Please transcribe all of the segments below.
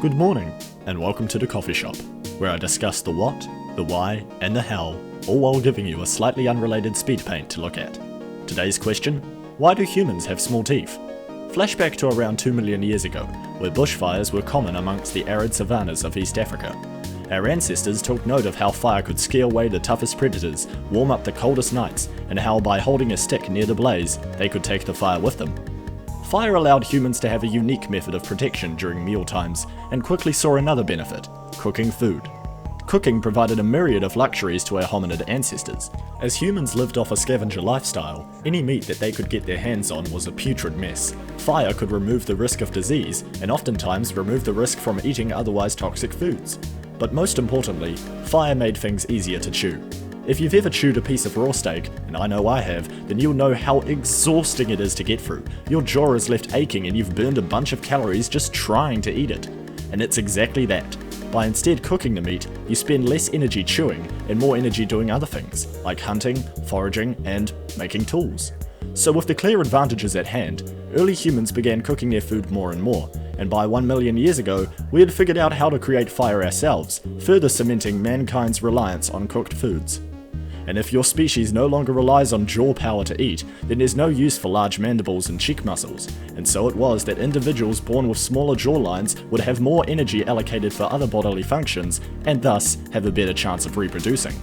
Good morning, and welcome to the coffee shop, where I discuss the what, the why, and the how, all while giving you a slightly unrelated speed paint to look at. Today's question: why do humans have small teeth? Flashback to around 2 million years ago, where bushfires were common amongst the arid savannas of East Africa. Our ancestors took note of how fire could scare away the toughest predators, warm up the coldest nights, and how by holding a stick near the blaze, they could take the fire with them. Fire allowed humans to have a unique method of protection during meal times, and quickly saw another benefit: cooking food. Cooking provided a myriad of luxuries to our hominid ancestors. As humans lived off a scavenger lifestyle, any meat that they could get their hands on was a putrid mess. Fire could remove the risk of disease, and oftentimes remove the risk from eating otherwise toxic foods. But most importantly, fire made things easier to chew. If you've ever chewed a piece of raw steak, and I know I have, then you'll know how exhausting it is to get through. Your jaw is left aching and you've burned a bunch of calories just trying to eat it. And it's exactly that. By instead cooking the meat, you spend less energy chewing and more energy doing other things, like hunting, foraging, and making tools. So with the clear advantages at hand, early humans began cooking their food more and more, and by 1 million years ago, we had figured out how to create fire ourselves, further cementing mankind's reliance on cooked foods. And if your species no longer relies on jaw power to eat, then there's no use for large mandibles and cheek muscles, and so it was that individuals born with smaller jawlines would have more energy allocated for other bodily functions, and thus have a better chance of reproducing.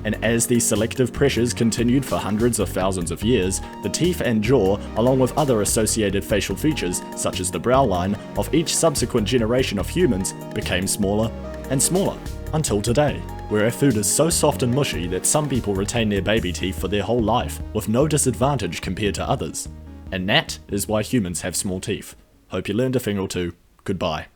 And as these selective pressures continued for hundreds of thousands of years, the teeth and jaw, along with other associated facial features, such as the brow line, of each subsequent generation of humans became smaller and smaller, until today, where our food is so soft and mushy that some people retain their baby teeth for their whole life, with no disadvantage compared to others. And that is why humans have small teeth. Hope you learned a thing or two. Goodbye.